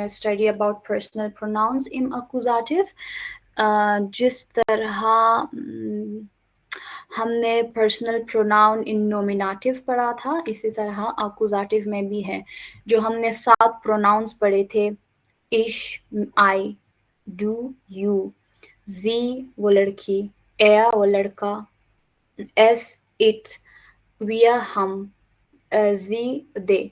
study about personal pronouns in accusative. जिस तरह हमने पर्सनल प्रोनाउन इन नोमिनेटिव पढ़ा था, इसी तरह अक्यूजेटिव में भी है। जो हमने 7 प्रोनाउंस पढ़े थे, इश, आई, डू, यू, जी वो लड़की, एया वो लड़का, एस इट, विया हम, जी दे।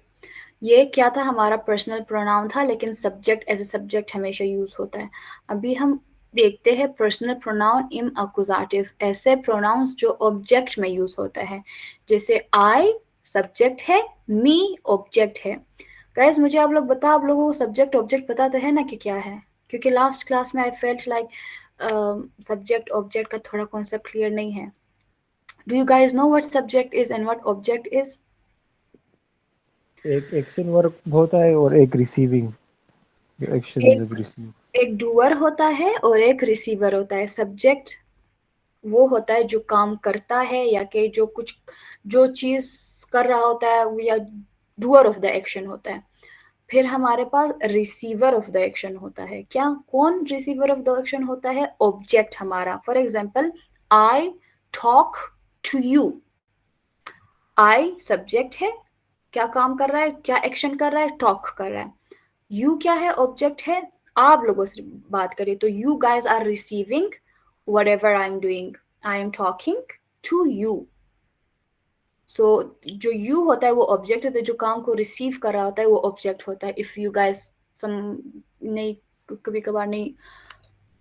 ये क्या था, हमारा पर्सनल प्रोनाउन था, लेकिन सब्जेक्ट एज ए सब्जेक्ट हमेशा यूज होता है। अभी हम देखते हैं पर्सनल प्रोनाउन इन अक्यूजेटिव, ऐसे प्रोनाउंस जो ऑब्जेक्ट में यूज होता है। जैसे आई सब्जेक्ट है, मी ऑब्जेक्ट है। गाइस मुझे आप लोग बताओ, आप लोगों को सब्जेक्ट ऑब्जेक्ट पता तो है ना कि क्या है? क्योंकि लास्ट क्लास में I felt like subject object का थोड़ा कॉन्सेप्ट क्लियर नहीं है। Do you guys know what subject is and what object is? एक एक्शन वर्ब होता है और एक रिसीविंग एक्शन जब रिसीव। एक डूअर होता है और एक रिसीवर होता है। सब्जेक्ट वो होता है जो काम करता है या कि जो चीज कर रहा होता है, या डूअर ऑफ द एक्शन होता है। फिर हमारे पास रिसीवर ऑफ द एक्शन होता है। क्या, कौन रिसीवर ऑफ द एक्शन होता है? ऑब्जेक्ट हमारा। For example, I talk to you. I subject है, क्या काम कर रहा है, क्या एक्शन कर रहा है, टॉक कर रहा है। यू क्या है, ऑब्जेक्ट है। आप लोगों से बात करिए तो you guys are receiving whatever I am doing, I am talking to you. So जो यू होता है वो ऑब्जेक्ट होता है, जो काम को रिसीव कर रहा होता है वो ऑब्जेक्ट होता है। इफ यू गाइज सम नहीं, कभी कभार नहीं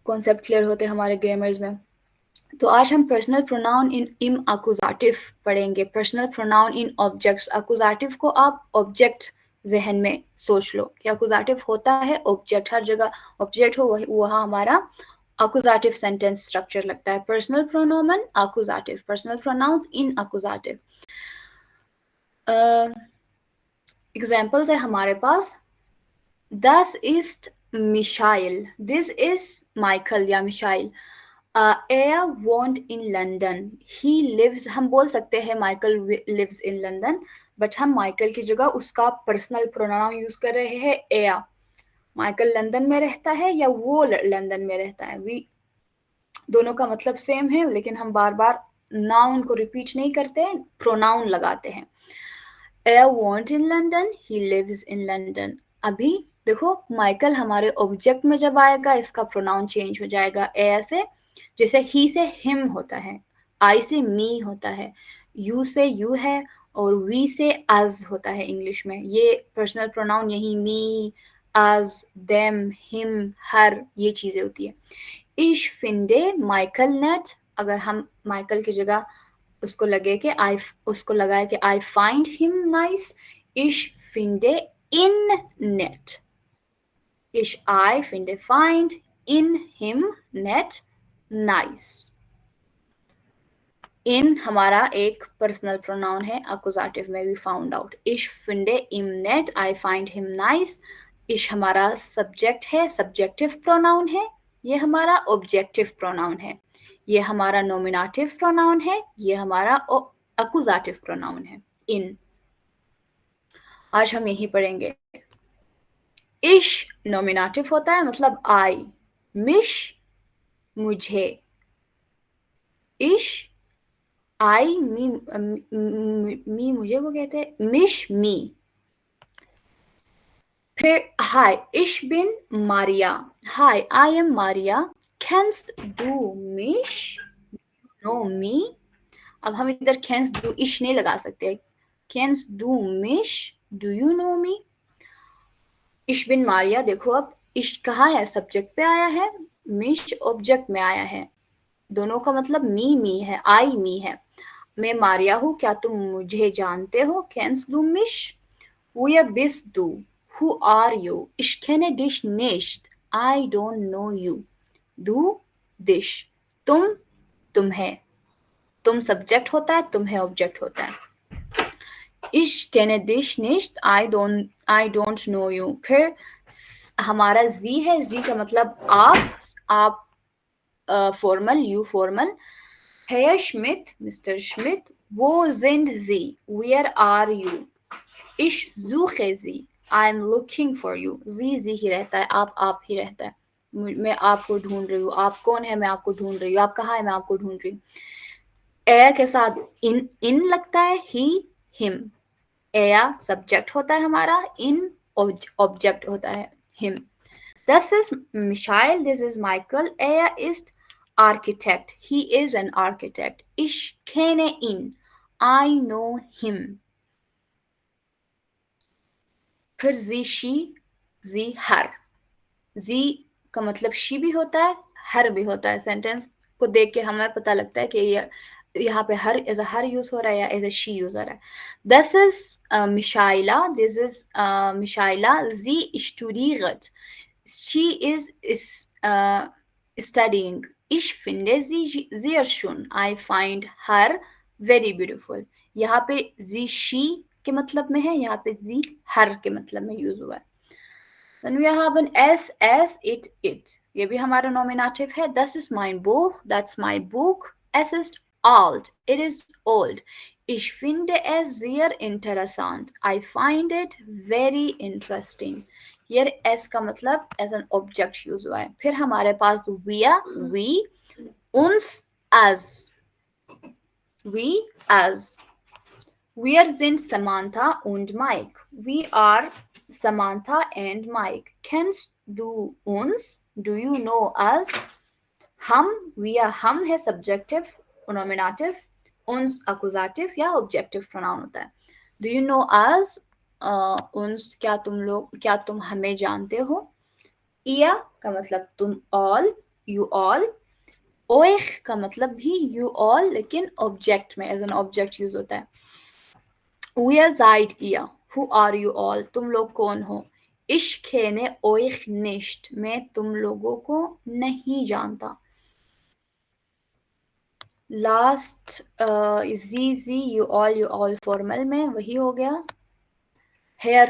कॉन्सेप्ट क्लियर होते हमारे ग्रामर्स में। तो आज हम पर्सनल प्रोनाउन इन अक्यूजेटिव पढ़ेंगे। पर्सनल प्रोनाउन इन ऑब्जेक्ट्स। अक्यूजेटिव को आप ऑब्जेक्ट जहन में सोच लो कि अक्यूजेटिव होता है ऑब्जेक्ट, हर जगह ऑब्जेक्ट हो वहाँ हमारा अक्यूजेटिव सेंटेंस स्ट्रक्चर लगता है। पर्सनल प्रोनोमन अक्यूजेटिव, पर्सनल प्रोनाउंस इन अक्यूजेटिव। एग्जाम्पल्स है हमारे पास, Das ist Michael. This is Michael या missile. Er wohnt in London. He lives, हम बोल सकते हैं Michael lives in London, but हम Michael की जगह उसका पर्सनल प्रोनाउन यूज कर रहे हैं er। Michael लंदन में रहता है या वो लंदन में रहता है, वी दोनों का मतलब सेम है, लेकिन हम बार बार नाउन को रिपीट नहीं करते हैं, प्रोनाउन लगाते हैं। Er wohnt in London, he lives in London. अभी देखो माइकल हमारे ऑब्जेक्ट में जब आएगा इसका प्रोनाउन चेंज हो जाएगा। ए से, जैसे ही से हिम होता है, आई से मी होता है, यू से यू है, और वी से अज होता है इंग्लिश में। ये पर्सनल प्रोनाउन यही मी, अज, देम, हिम, हर, ये चीजें होती है। इश फिंडे माइकल नेट, अगर हम माइकल की जगह उसको लगे कि उसको लगाए कि आई फाइंड हिम नाइस, इश फिंडे इन नेट। इश आई फिंडे फाइंड इन हिम नेट नाइस। इन हमारा एक पर्सनल प्रोनाउन है, अक्यूजेटिव में भी फाउंड आउट। इश फिंडे इम net, I find him nice. इश हमारा सब्जेक्ट है, सब्जेक्टिव प्रोनाउन है। ये हमारा ऑब्जेक्टिव प्रोनाउन है। ये हमारा नोमिनेटिव प्रोनाउन है। ये हमारा अक्यूजेटिव प्रोनाउन है, इन। आज हम यही पढ़ेंगे। इश नोमिनेटिव होता है, मतलब आई। मिश मुझे। इश आई मी मुझे को कहते हैं, मिश मी। फिर हाय, इश बिन Maria. Hi, I am Maria. कैंस्ट डू मिश नो मी। अब हम इधर कैंस डू इश नहीं लगा सकते। कैंस डू मिश डू यू नो मी। इश बिन मारिया, देखो अब इश कहाँ है, सब्जेक्ट पे आया है, मिश ऑब्जेक्ट में आया है। दोनों का मतलब मी है, आई मी है। मैं मारिया हूँ, क्या तुम मुझे जानते हो? कैंस डू मिश। Woher bist du? Who are you? Ich kenne dich nicht. I don't know you. Du, dich. तुम है। तुम सब्जेक्ट होता है, तुम है ऑब्जेक्ट होता है। Ich kenne dich nicht. I don't know you. फिर हमारा जी है, जी का मतलब आप formal, you formal. Herr Schmidt, Mr. Schmidt, wo sind Sie? Where are you? Ich suche Sie. I am looking for you, जी ही रहता है, आप ही रहता है, मैं आपको ढूंढ रही हूँ, आप कौन है, मैं आपको ढूंढ रही हूँ, आप कहाँ है, मैं आपको ढूंढ रही हूँ। ए के साथ इन लगता है, ही हिम, एया सब्जेक्ट होता है हमारा, इन ऑब्जेक्ट होता है, him. Das ist Michael, this is Michael. Er ist Architect. He is an architect. Ich kenne ihn. I know him. फिर जी शी, जी हर। जी का मतलब शी भी होता है, हर भी होता है। सेंटेंस को देख के हमें पता लगता है कि ये यहाँ पे हर एज अ हर यूज हो रहा है या एज अ शी यूज हो रहा है। This is Michaela, this is Michaela, जी studiert. She is studying. Ich finde sie sehr schön. I find her very beautiful. यहाँ पे sie she के मतलब में है, यहाँ पे sie her के मतलब में यूज हुआ है। Then we have an es, it. ये भी हमारा nominative है। Das ist mein Buch, that's my book. Es ist alt, it is old. Ich finde es sehr interessant. I find it very interesting. ये s का मतलब as an object use हुआ है। फिर हमारे पास we, uns, as. We, as. Wir sind Samantha und Mike. We are Samantha and Mike. Kennst du uns? Do you know us? हम, wir, हम है subjective और nominative, uns accusative या objective pronoun होता है। Do you know us? uns क्या तुम हमें जानते हो? Ihr का मतलब तुम, all, you all. Euch का मतलब भी you all, लेकिन object में as an object use होता है। Wer seid ihr? Who are you all? तुम लोग कौन हो? Ich kenne euch nicht. मैं तुम लोगों को नहीं जानता। लास्ट जी you all फॉर्मल में वही हो गया। Herr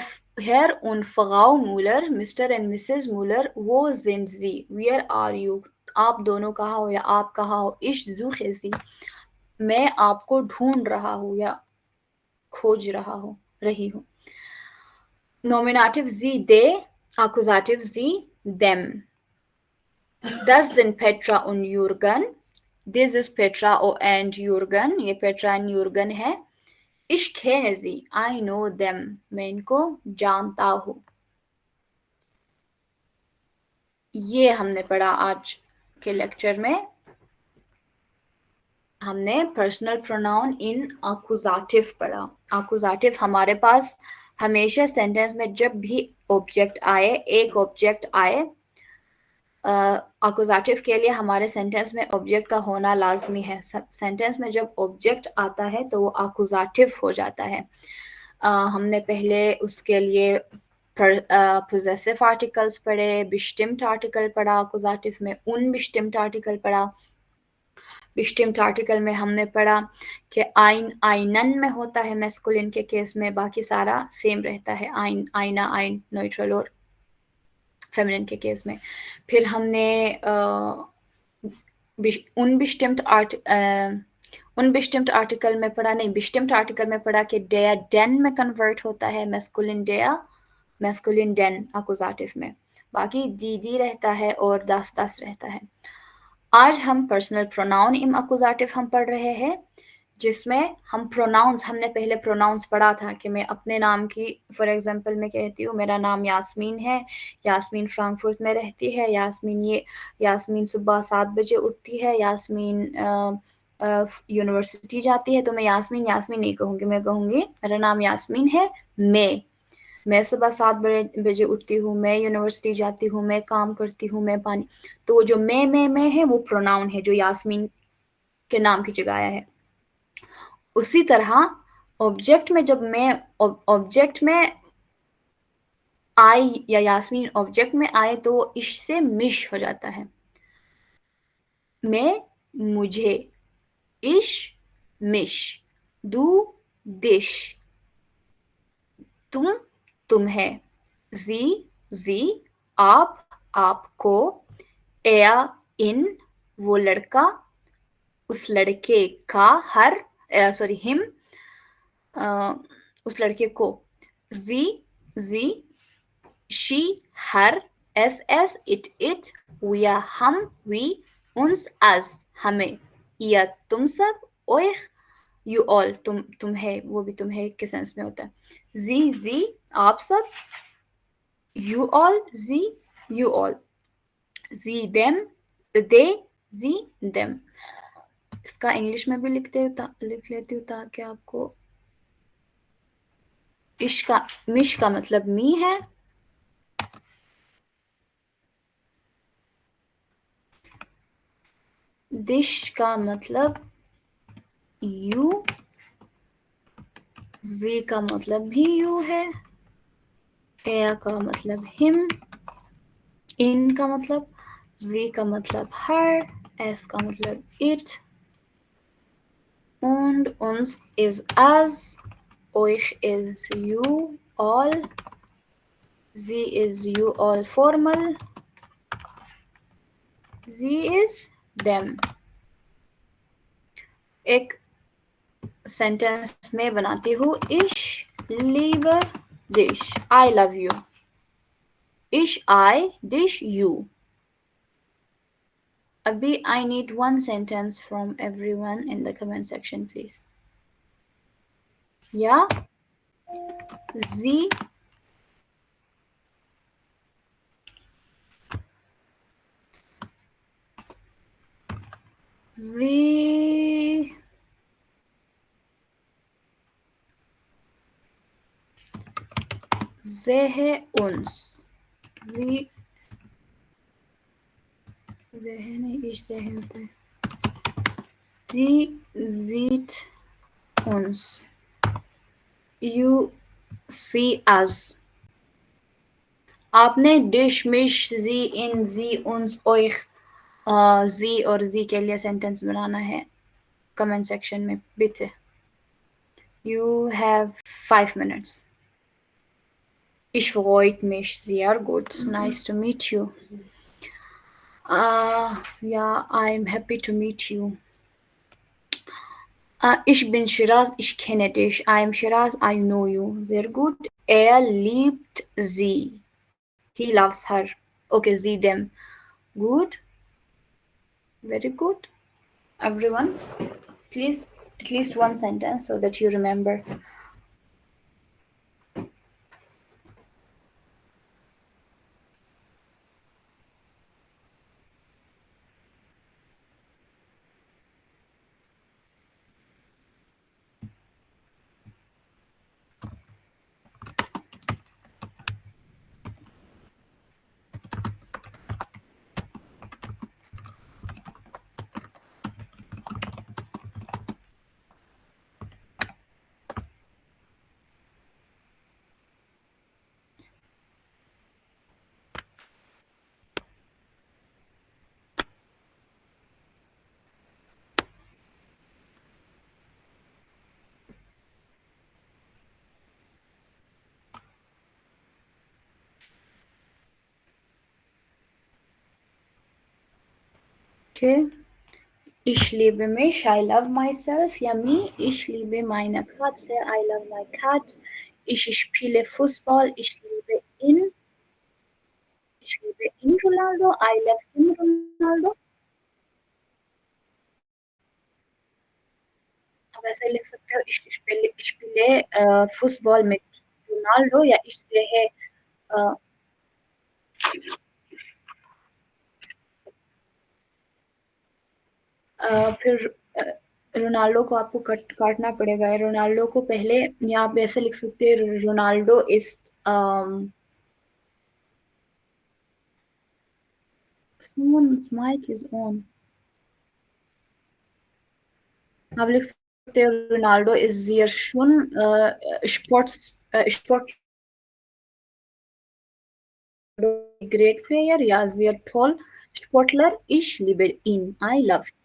und Frau Müller, Mr. and Mrs. Müller, wo sind Sie? Where are you? आप दोनों कहाँ हो या आप कहाँ हो? Ich suche Sie. मैं आपको ढूंढ रहा हूँ या खोज रही हूँ। Nominative sie, they. Accusative sie, them. Das sind Petra und Jürgen. This is Petra and Jürgen. ये Petra and Jürgen है। Ich kenne sie. I know them. मैं इनको जानता हूँ। ये हमने पढ़ा आज के लेक्चर में। हमने पर्सनल प्रोनाउन इन अकुजाटिव पढ़ा। अकुजाटिव हमारे पास हमेशा सेंटेंस में जब भी ऑब्जेक्ट आए, एक ऑब्जेक्ट आए, अकुजाटिव के लिए हमारे सेंटेंस में ऑब्जेक्ट का होना लाजमी है। सेंटेंस में जब ऑब्जेक्ट आता है तो वो अकुजाटिव हो जाता है। हमने पहले उसके लिए पोजेसिव आर्टिकल्स पढ़े, बिस्टिम्ट आर्टिकल पढ़ा, अकुजाटिव में उनबिस्टिम्ट आर्टिकल पढ़ा। बिस्टिम्ट आर्टिकल में हमने पढ़ा कि आइन आइनन में होता है मैस्कुलिन के केस में, बाकी सारा सेम रहता है, आइन, आइना, आइन न्यूट्रल और फेमिनिन के केस में। फिर हमने उनबिस्टिम्ट आर्टिकल में पढ़ा, नहीं बिस्टिम्ट आर्टिकल में पढ़ा कि डेया डेन में कन्वर्ट होता है, मैस्कुलिन डेया, मैस्कुलिन डेन अकुजाटिव में। बाकी दी रहता है और दस रहता है। आज हम पर्सनल प्रोनाउन इन अकुजाटिव हम पढ़ रहे हैं, जिसमें हम प्रोनाउंस, हमने पहले प्रोनाउंस पढ़ा था कि मैं अपने नाम की, फॉर एग्जांपल मैं कहती हूँ मेरा नाम यास्मीन है, यास्मीन फ्रैंकफर्ट में रहती है, यास्मीन सुबह 7 बजे उठती है, यास्मीन यूनिवर्सिटी जाती है, तो मैं यास्मीन नहीं कहूँगी, मैं कहूँगी मेरा नाम यास्मीन है, मैं सुबह 7 बजे उठती हूँ, मैं यूनिवर्सिटी जाती हूँ, मैं काम करती हूँ, मैं पानी। तो जो मैं है वो प्रोनाउन है जो यास्मीन के नाम की जगह आया है। उसी तरह ऑब्जेक्ट में जब मैं ऑब्जेक्ट में आई या यास्मीन ऑब्जेक्ट में आए तो इश से मिश हो जाता है। मैं, मुझे, इश, मिश, दू, दिश, तुम, तुम्हें, जी, आप, आपको, एया, इन, वो लड़का, उस लड़के का, हर, हिम, उस लड़के को, जी, she, her, ss, it, we, हम, we, uns, us, हमें, ihr, तुम सब, euch, you all, तुम्हें, वो भी तुम्हें के सेंस में होता है, sie, आप सब, you all, sie, you all, sie, them, they, sie, them. इसका इंग्लिश में भी लिख लेती हूँ ताकि आपको इश का मिश का मतलब मी है, दिश का मतलब यू, जी का मतलब भी यू है, ए का मतलब हिम, इन का मतलब, जी का मतलब हर, एस का मतलब it, und uns is us, euch is you all, sie is you all formal, sie is them. एक सेंटेंस में बनाती हूँ, ich liebe dich, I love you, ich, I, dich, you. Abhi, I need one sentence from everyone in the comment section, please. Yeah, sie, sie, sehe uns, sie, sehe नहीं, ich sehe होता है, sie sieht uns, you see us. आपने dish मिश जी इन जी उन्स ओइख जी और जी के लिए sentence बनाना है comment section में bitte. You have 5 minutes. Ich freut mich sehr gut. Nice to meet you. Yeah, I'm happy to meet you. Ich bin Shiraz, ich kenne dich. I'm Shiraz, I know you. Sehr gut. Er liebt sie. He loves her. Okay, sie them. Good. Very good. Everyone, please at least one sentence so that you remember. Okay. Ich liebe mich, I love myself. Ja, me, ich liebe meine Katze, I love my cat. Ich spiele Fußball, ich liebe in Ronaldo, I love him Ronaldo. अब ऐसे लिख सकते हो, ich spiele Fußball mit Ronaldo, या ich sehe अ, फिर Ronaldo को आपको काटना पड़ेगा, रोनाल्डो को पहले, या आप ऐसे लिख सकते हैं, Ronaldo is someone's mic is on. आप लिख सकते हो, Ronaldo is sehr schon Sport great player, ja, sehr toll Sportler, ich liebe ihn, I love him.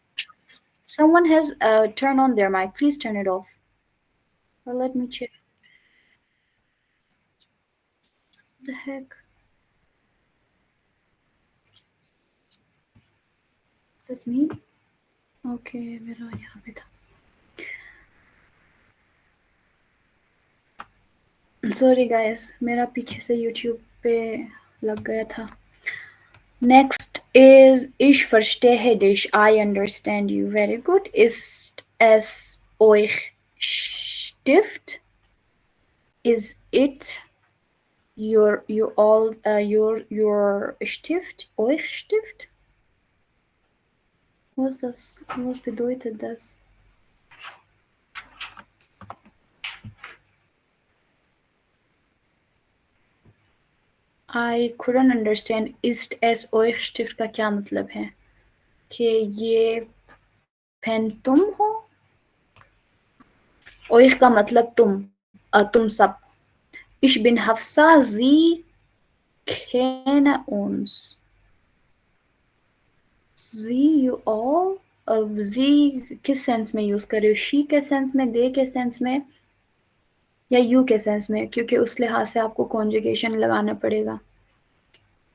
Someone has turned on their mic, please turn it off. Or let me check. What the heck? Is this me? Okay, मेरा यहाँ पे था. Sorry guys, मेरा पीछे से YouTube पे लग गया था. Next is ich verstehe dich. I understand you. Very good. Ist es euch Stift? Is it you all your Stift? Euch Stift? Was das? Was bedeutet das? I couldn't understand. Ist es euch Stift का क्या मतलब है? कि ये pen तुम हो? euch का मतलब तुम सब. Ich bin Hafsa, sie kennen uns. Sie, you all. अब जी किस सेंस में यूज कर रहे हो? शी के सेंस में, दे के सेंस में, या यू के सेंस में? क्योंकि उस लिहाज से आपको कॉन्जुगेशन लगाना पड़ेगा.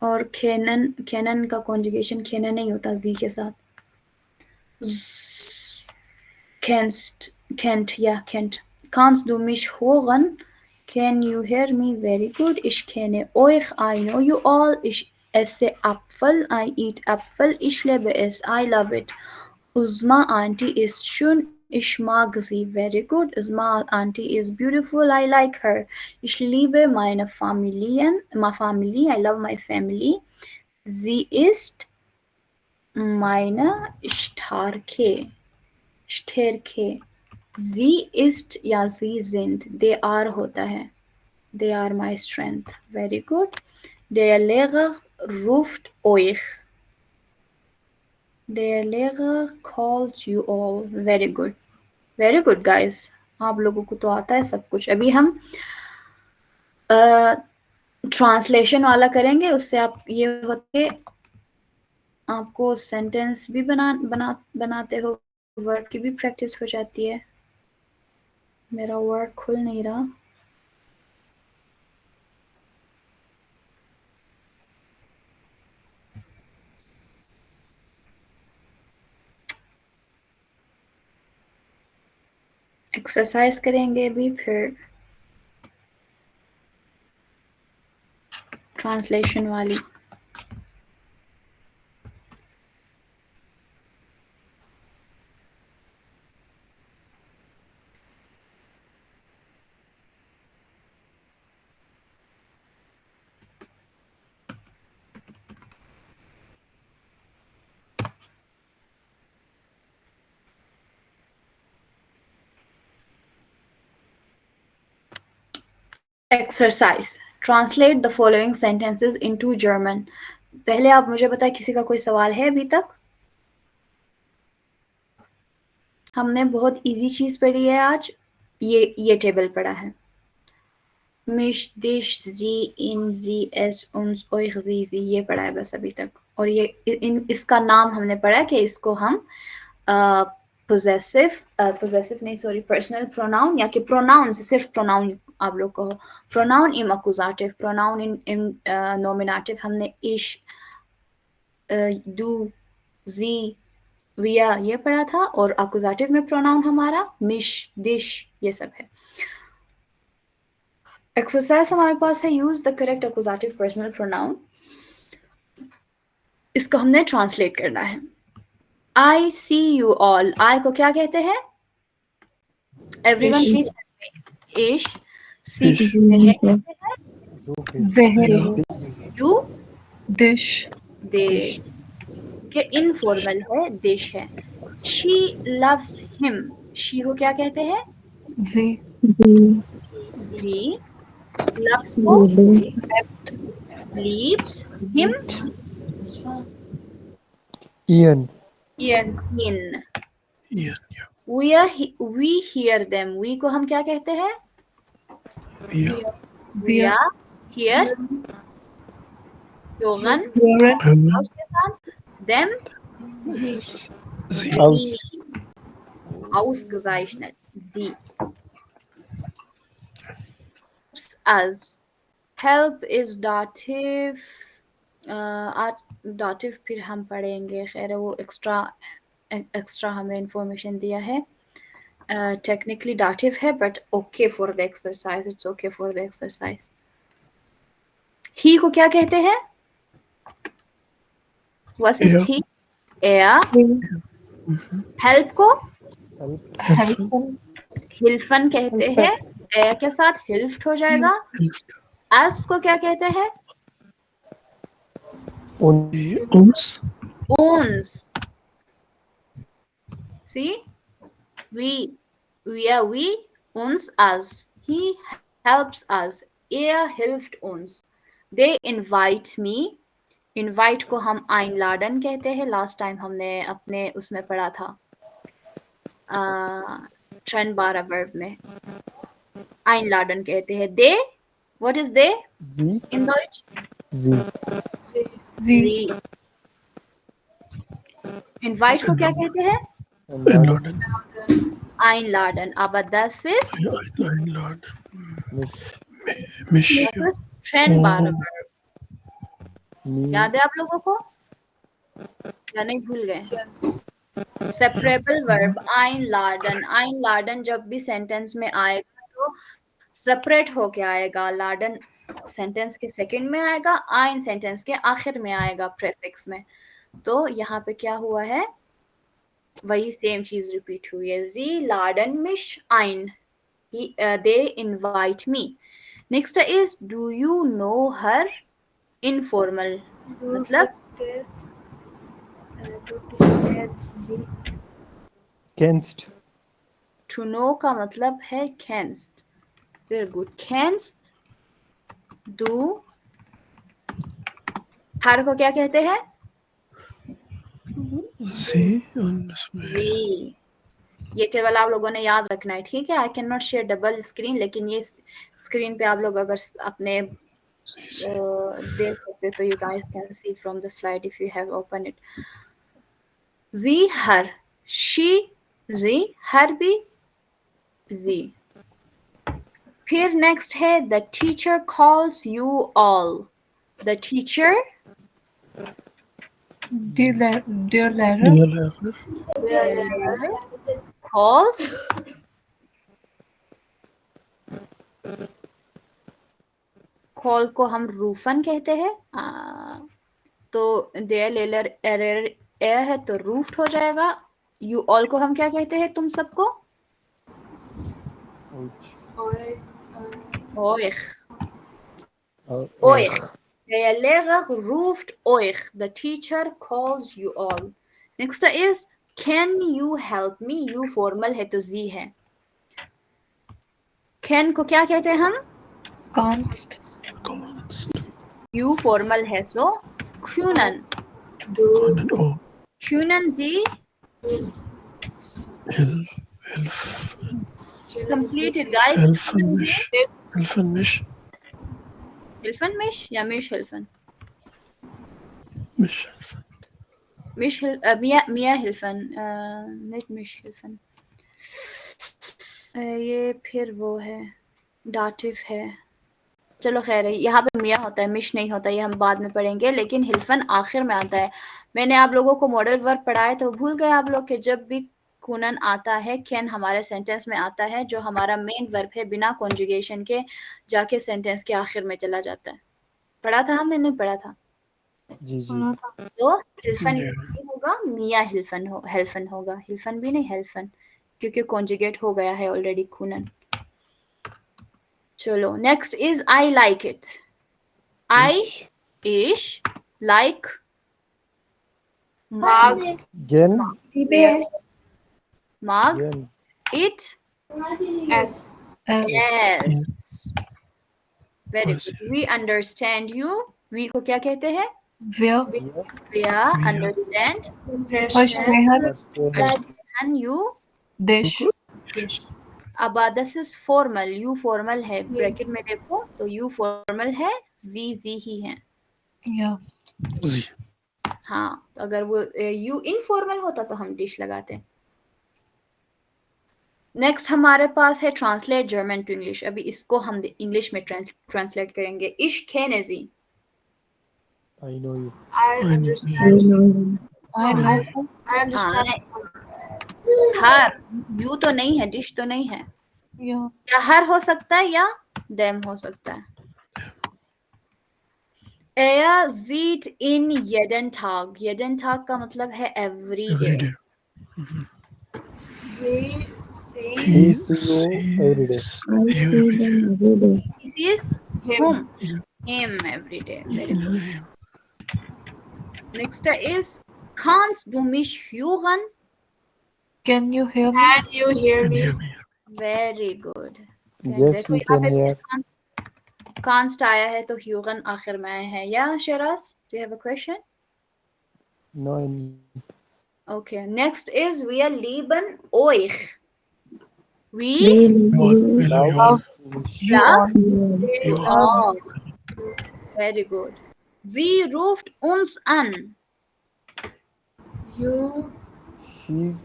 और खेनन का कॉन्जुगेशन खेनन नहीं होता जी के साथ. Kent, ja, Kent. Kannst du mich hören? Can you hear me? Very good. Ich kenne euch. I know you all. Ich esse Apfel. I eat Apfel. Ich liebe es. I love it. Uzma auntie is schön. Ich mag sie. Very good. Uzma auntie is beautiful. I like her. Ich liebe meine Familien. My family. I love my family. Sie ist meine Starke. Stärke. Sie ist या sie sind. They are होता है. They are my strength. Very good. Der Lehrer ruft euch. Der Lehrer calls you all. Very good. Very good guys. आप लोगों को तो आता है सब कुछ. अभी हम ट्रांसलेशन वाला करेंगे. उससे आप ये होते आपको सेंटेंस भी बनाते हो. वर्ड की भी प्रैक्टिस हो जाती है. मेरा वर्ड खुल नहीं रहा. एक्सरसाइज करेंगे अभी, फिर ट्रांसलेशन वाली. Exercise. Translate the following sentences into German. पहले आप मुझे बताएं, किसी का कोई सवाल है अभी तक? हमने बहुत इजी चीज पढ़ी है आज. ये टेबल पढ़ा है. mich, dich, sie, ihn, sie, es, uns, euch, sie, ये पढ़ा है बस अभी तक. और ये इसका नाम हमने पढ़ा कि इसको हम पोजेसिव नहीं, सॉरी, पर्सनल प्रोनाउन, या कि प्रोनाउन से सिर्फ प्रोनाउन आप लोग कहो. Pronoun in accusative, pronoun in nominative. हमने इश, डू, जी, विया ये पढ़ा था. और अकुजाटिव में प्रोनाउन हमारा मिश, दिश, ये सब है. एक्सरसाइज हमारे पास है use the correct accusative personal pronoun. इसको हमने ट्रांसलेट करना है. आई सी यू ऑल. आई को क्या कहते हैं? Everyone please. इश. सी कहते हैं यू. dish, दे के इनफॉर्मल है, डिश है. She loves him. शी को क्या कहते हैं? sie, जी. लव्स को liebt. Him Ian. in. Yeah. We hear them. We को हम क्या कहते हैं? Yeah. We are here. Hören. उसके साथ them. Sie. Aus. Ausgezeichnet. Sie. As. Help is dative. dative फिर हम पढ़ेंगे. खैर वो एक्स्ट्रा हमें इंफॉर्मेशन दिया है. Technically dative है, but okay for the exercise. It's okay for the exercise. ही को क्या कहते हैं? What is Air. He? Air. Help को helpful, हिल्फन कहते हैं। एयर के साथ हिल्फ्ट हो जाएगा। एस को क्या कहते हैं? Uns. owns. See, we owns us. He helps us. Er hilft uns. They invite me. Invite को हम einladen कहते हैं। लास्ट टाइम हमने अपने उसमें पढ़ा था ट्रेंड बार वर्ब में einladen कहते हैं। They, what is they Sie, in डॉइच? sie, sie, इनवाइट को क्या कहते हैं? Einladen. einladen. Aber das ist Einladen. mich, Mich. das ist trennbare Oh. verb. nie, याद है आप लोगों को या नहीं भूल गए? Separable verb einladen. einladen जब भी सेंटेंस में आएगा तो सेपरेट होके आएगा। लाडन सेंटेंस के सेकंड में आएगा, ein सेंटेंस के आखिर में आएगा प्रेफिक्स में। तो यहाँ पे क्या हुआ है? वही सेम चीज रिपीट हुई है। Sie laden mich ein. They invite me. Next is do you know her? Informal मतलब kennst, to know का मतलब है kennst. Very good. Kennst du her को क्या कहते हैं? Sie und जी। ये केवल आप लोगों ने याद रखना है, ठीक है? I can not share double screen, लेकिन ये स्क्रीन पे आप लोग अगर अपने देख सकते तो you guys can see from the slide if you have open it. जी हर, शी जी, हर भी जी। फिर नेक्स्ट है the teacher calls you all. The teacher dear Lara, der Lehrer. calls call को हम रूफन कहते हैं। तो देयर लेलर एरर ए है तो रूफ्ड हो जाएगा। यू ऑल को हम क्या कहते हैं तुम सबको? ओइख। Euch. Der Lehrer ruft euch. The teacher calls you all. Next is can you help me? You formal है तो जी है। Can को क्या कहते हैं हम? canst, You formal है so können. Können. Oh. Können Sie Hilf. complete it, guys? Helfen Können mich. Sie Helfen mich. helfen mich? Ja, mich helfen. Mich helfen. Mir helfen. nicht mich helfen. ये फिर वो है dative है। चलो खैर है, यहाँ पे मिया होता है, मिश नहीं होता, ये हम बाद में पढ़ेंगे। लेकिन हिल्फन आखिर में आता है। मैंने आप लोगों को मॉडल वर्ब पढ़ाया तो भूल गए आप लोग कि जब भी कुनन आता है, कैन हमारे सेंटेंस में आता है, जो हमारा मेन वर्ब है, बिना कॉन्जुगेशन के जाके सेंटेंस के आखिर में चला जाता है। पढ़ा था हमने? नहीं पढ़ा था? जी जी, तो हिल्फन नहीं होगा, मिया हेल्फन होगा। हिल्फन भी नहीं, हेल्फन, क्योंकि कॉन्जुगेट हो गया है ऑलरेडी कुनन। चलो next is I like it. I इश like mag, gen, mag gen, it s, yes very good we understand you। we को क्या कहते हैं? wir, we understand verstehen, and you dich, अब this is formal. You formal है, bracket में देखो तो यू फॉर्मल है, जी ही है। ja, Sie. हाँ, तो अगर वो यू इनफॉर्मल होता तो हम डिश लगाते। नेक्स्ट हमारे पास है ट्रांसलेट जर्मन टू इंग्लिश। अभी इसको हम इंग्लिश में ट्रांसलेट करेंगे। इश केनेजी, I know you, I know, her, you तो नहीं है, डिश तो नहीं है। ja, या हर हो सकता है या देम हो सकता है। Er sieht in jeden Tag. Jeden Tag का मतलब है every Every day. day. They say He see you every day. I You see every day. them every day. He sees him. whom? You. Him every day. Very good. Next is kannst du mich hören? Can you hear me? Can you hear Can me? hear me? Very good. Yes, देखो we यहाँ can पे hear. Const आया है तो ह्यूगन आखिर में आया है या Siraj do you have a question? No, Okay, next is wir lieben euch. We We We love you love all. You love are. You all. all. Very good. Sie ruft uns an. You. she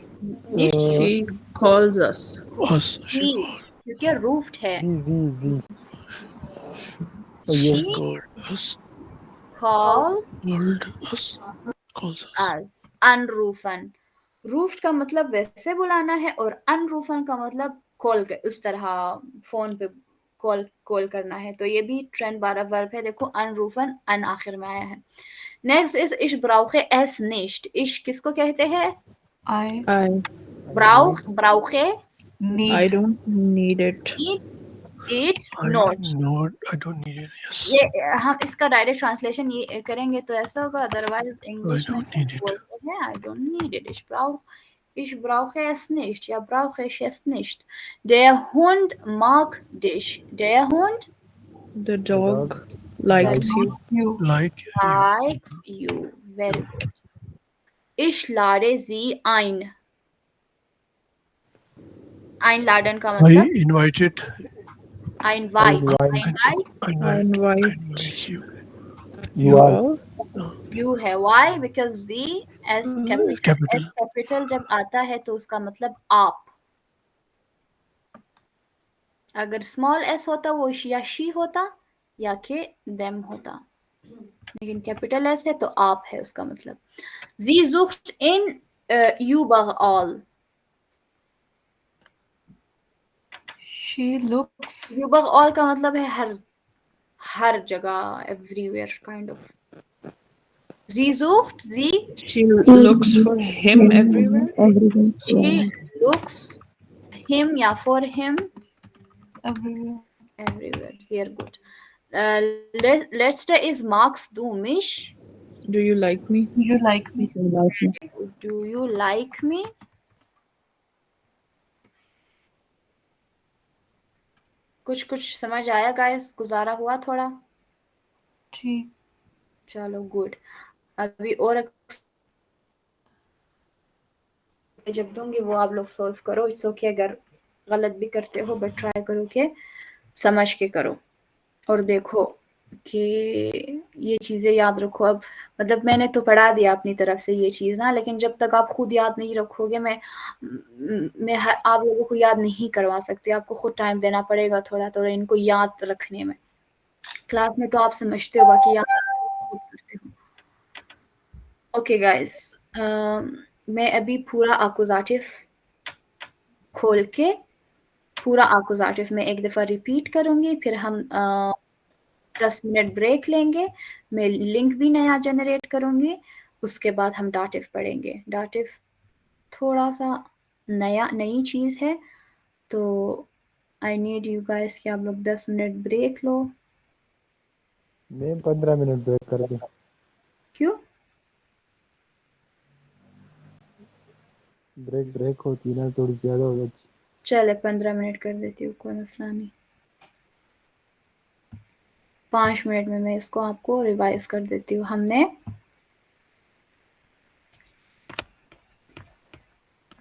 Nicht she calls us. Us. She she, क्योंकि roofed है. Z. Oh She yes. called us. calls Called us. Calls us. us unroofen. roofed का मतलब वैसे बुलाना है और unroofen का मतलब कॉल कर उस तरह फोन पे कॉल करना है. तो ये भी ट्रेंड 12 वर्ब है. देखो unroofen अन आखिर में आया है. Next is ich brauche es nicht. ich किसको कहते हैं? I brauche need. I don't need it. it I not. don't need it. Yes. ये हम इसका डायरेक्ट ट्रांसलेशन ये करेंगे तो ऐसा होगा. अदरवाइज इंग्लिश में don't need it. बोलते हैं I don't need it. Ich brauche es nicht. Ja, brauche ich es nicht. Der Hund mag dich. Der Hund The dog likes you. You. Like you. likes you. Very good. Ich lade sie ein. Einladen का I मतलब invited. invite. Invite. I invite invite you. You are. You है. Why? Because the S capital. Capital. S capital जब आता है तो उसका मतलब आप. अगर स्मॉल s होता वो या she होता या के them होता. लेकिन कैपिटल S है तो आप है उसका मतलब. Sie sucht in überall. She looks. überall का मतलब है हर जगह, everywhere kind of. Sie sucht, She looks for him everywhere. she looks him या for him Everywhere. everywhere. Very good. Letzte is magst du mich? Do you like me? You like me. Do you like me? कुछ समझ आया guys? गुजारा हुआ थोड़ा? ठीक. चलो good. अभी और जब दूंगी वो आप लोग सॉल्व करो. इट्स ओके अगर गलत भी करते हो बट ट्राई करो कि समझ के करो और देखो कि ये चीज़ें याद रखो. अब मतलब मैंने तो पढ़ा दिया अपनी तरफ से ये चीज़ ना, लेकिन जब तक आप खुद याद नहीं रखोगे मैं आप लोगों को याद नहीं करवा सकती. आपको खुद टाइम देना पड़ेगा थोड़ा थोड़ा इनको याद रखने में. क्लास में तो आप समझते हो बाकी याद खुद करते हो. ओके गाइस, मैं अभी पूरा अकुजाटिव खोल के पूरा अकुजाटिव में एक दफ़ा रिपीट करूँगी. फिर हम 10 मिनट ब्रेक लेंगे. मैं लिंक भी नया जनरेट करूँगी. उसके बाद हम डाटिव पढ़ेंगे. डाटिव थोड़ा सा नई चीज़ है तो आई नीड यू गाइस कि आप लोग 10 मिनट ब्रेक लो. मैं 15 मिनट ब्रेक कर दूं. क्यों? ब्रेक होती है ना थोड़ी ज्यादा हो जाती. चले 15 मिनट कर देती हूँ, कोई मसला नहीं. 5 मिनट में मैं इसको आपको रिवाइज कर देती हूँ. हमने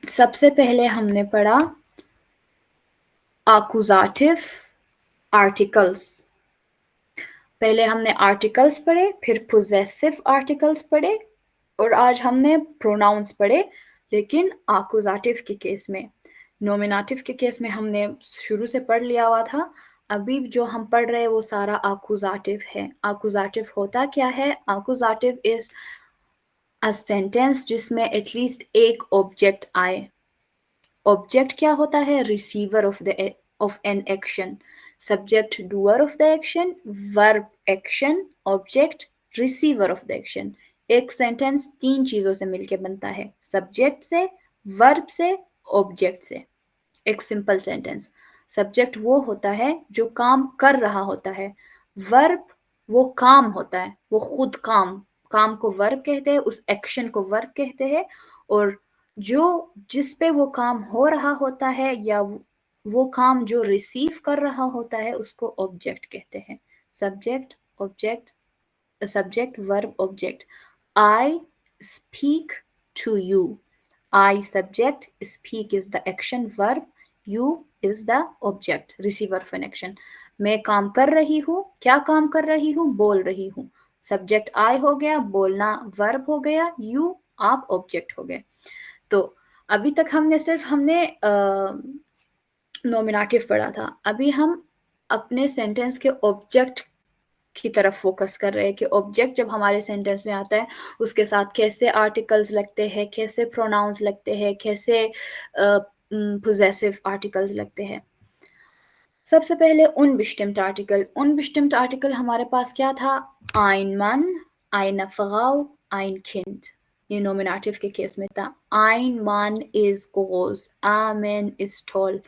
सबसे पहले हमने पढ़ा आकुजाटिव आर्टिकल्स. पहले हमने आर्टिकल्स पढ़े, फिर पोजेसिव आर्टिकल्स पढ़े और आज हमने प्रोनाउंस पढ़े. लेकिन आकुजाटिव के केस में, नोमिनेटिव के केस में हमने शुरू से पढ़ लिया हुआ था. अभी जो हम पढ़ रहे हैं वो सारा आकुजाटिव है. आकुजाटिव होता क्या है? आकुजाटिव इज अ सेंटेंस जिसमें एटलीस्ट एक ऑब्जेक्ट आए. ऑब्जेक्ट क्या होता है? Receiver of an action. Subject doer of the action, verb action, object receiver of the action. एक सेंटेंस 3 चीजों से मिलके बनता है, सब्जेक्ट से, वर्ब से, ऑब्जेक्ट से। एक सिंपल सेंटेंस, सब्जेक्ट वो होता है जो काम कर रहा होता है, वर्ब वो काम होता है, वो खुद काम को वर्ब कहते हैं, उस एक्शन को वर्ब कहते हैं, और जिस पे वो काम हो रहा होता है या वो काम जो रिसीव कर रहा होता है उसको ऑब्जेक्ट कहते हैं। Subject object, subject verb object। I speak to you। I subject, speak is the action verb, you is the object receiver of an action। मैं काम कर रही हूँ, क्या काम कर रही हूँ, बोल रही हूँ। सब्जेक्ट I हो गया, बोलना वर्ब हो गया, you आप ऑब्जेक्ट हो गए। तो अभी तक हमने नॉमिनेटिव पढ़ा था, अभी हम अपने सेंटेंस के ऑब्जेक्ट की तरफ फोकस कर रहे हैं कि ऑब्जेक्ट जब हमारे सेंटेंस में आता है उसके साथ कैसे आर्टिकल्स लगते हैं, कैसे प्रोनाउंस लगते हैं, कैसे पोजेसिव आर्टिकल्स लगते हैं। सबसे पहले unbestimmt आर्टिकल हमारे पास क्या था, ein Mann, eine Frau, ein Kind। ये नॉमिनेटिव के केस में था। Ein Mann is groß, a man is tall,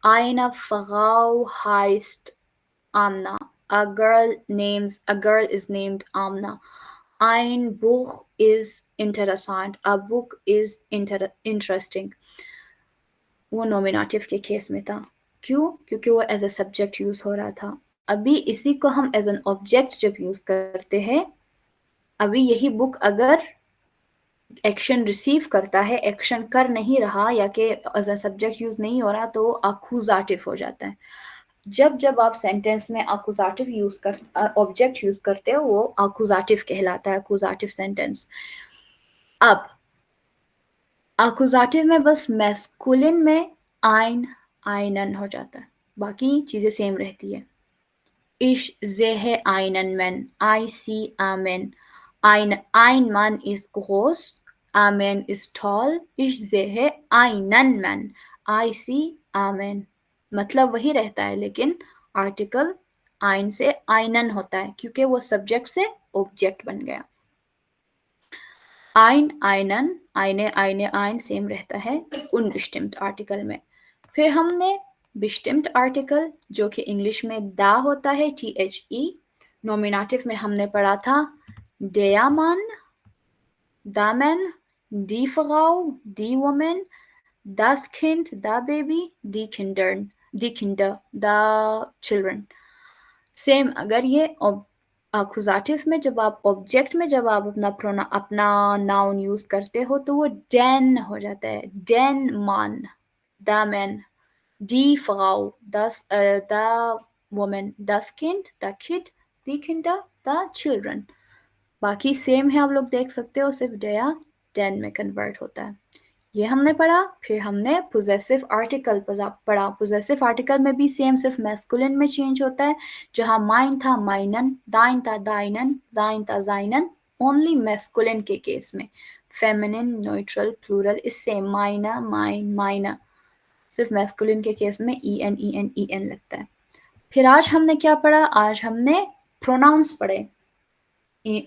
eine Frau heißt Amna, a girl is named Amna, ein Buch is interessant, a book is interesting। वो nominative के case में था। क्यों? क्योंकि वो एज अ सब्जेक्ट यूज हो रहा था। अभी इसी को हम एज एन ऑब्जेक्ट जब यूज करते हैं, अभी यही बुक अगर एक्शन रिसीव करता है, एक्शन कर नहीं रहा या कि एज अ सब्जेक्ट यूज नहीं हो रहा, तो वो अक्यूजाटिव हो जाता है। जब आप सेंटेंस में अक्यूजाटिव ऑब्जेक्ट यूज करते हो, वो अक्यूजाटिव कहलाता है, अक्यूजाटिव सेंटेंस। अब अक्यूजाटिव में बस मैस्कुलिन में einen हो जाता है, बाकी चीजें सेम रहती है। Ich sehe einen Mann, I see a man, ein Mann ist groß, a man ist tall, ich sehe einen Mann, I see a man। मतलब वही रहता है, लेकिन आर्टिकल ein से einen होता है क्योंकि वो सब्जेक्ट से ऑब्जेक्ट बन गया। einen, ein सेम रहता है unbestimmt आर्टिकल में। फिर हमने bestimmt आर्टिकल जो कि इंग्लिश में दा होता है, THE। नॉमिनेटिव में हमने पढ़ा था der Mann, der Mann, die Frau, die Woman, das Kind, der Baby, die Kinder, the children। Same अगर ये अक्यूजाटिव में जब आप ऑब्जेक्ट में जब आप अपना नाउन यूज करते हो तो वो den हो जाता है, den Mann, der Mann, die Frau, the woman, das Kind, the kid, die Kinder, the children। बाकी सेम है, आप लोग देख सकते हो, सिर्फ der den में कन्वर्ट होता है। ये हमने पढ़ा। फिर हमने पोजेसिव आर्टिकल पढ़ा। पोजेसिव आर्टिकल में भी सेम, सिर्फ मैस्कुलिन में चेंज होता है। जहाँ माइन था माइनन, दाइन था दाइनन, दाइन था जाइनन, ओनली मैस्कुलिन के केस में। फेमिनिन, न्यूट्रल, प्लूरल इस सेम, माइना, माइन, माइना। सिर्फ मैस्कुलिन के केस में en लगता है। फिर आज हमने क्या पढ़ा, आज हमने प्रोनाउंस पढ़े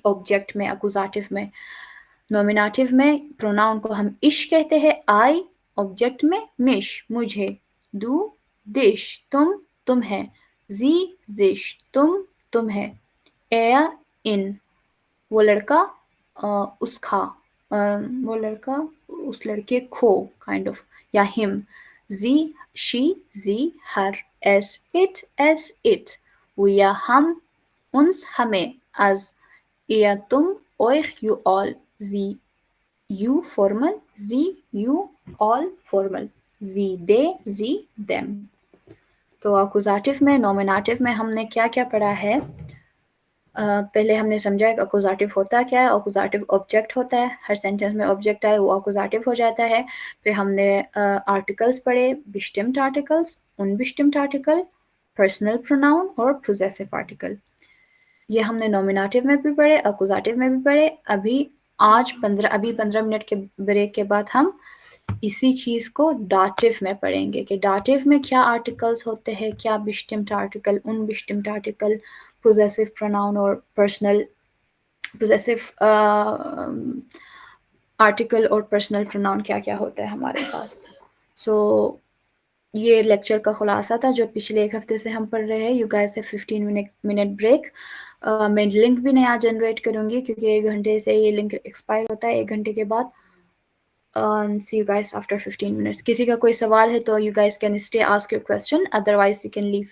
ऑब्जेक्ट में, अक्यूजाटिव में। नॉमिनेटिव में प्रोनाउन को हम इश कहते हैं, आई। ऑब्जेक्ट में मिश, मुझे। दू, दिश, तुम है। जी, जिश, तुम है। एया, इन, वो लड़का उसका, वो लड़का उस लड़के को, काइंड ऑफ, या हिम। जी, शी, जी, हर। एस, इट। वो या हम, उन्स, हमें। अज, ihr, तुम। euch, you all। sie, you, formal। sie, you, all, formal। sie, they, sie, them। तो अक्यूजाटिव में, नॉमिनेटिव में हमने क्या क्या पढ़ा है। पहले हमने समझा कि अक्यूजाटिव होता क्या है। अक्यूजाटिव ऑब्जेक्ट होता है, हर सेंटेंस में ऑब्जेक्ट आए वो अक्यूजाटिव हो जाता है। फिर हमने आर्टिकल्स पढ़े, bestimmt articles, unbestimmt article, personal pronoun और पोजेसिव आर्टिकल। ये हमने नॉमिनेटिव में भी पढ़े, अक्यूजाटिव में भी पढ़े। अभी 15 मिनट के ब्रेक के बाद हम इसी चीज को डाटिव में पढ़ेंगे कि डाटिव में क्या आर्टिकल्स होते हैं, क्या bestimmt article, unbestimmt article, possessive pronoun और पर्सनल possessive आर्टिकल और पर्सनल प्रोनाउन क्या क्या होता है हमारे पास. सो ये लेक्चर का खुलासा था जो पिछले एक हफ्ते से हम पढ़ रहे हैं. You guys have 15 minute break. मैं लिंक भी नया जनरेट करूँगी क्योंकि 1 घंटे से ये लिंक एक्सपायर होता है 1 घंटे के बाद. See you guys after 15 minutes. किसी का कोई सवाल है तो you guys can stay ask your question, otherwise you can leave.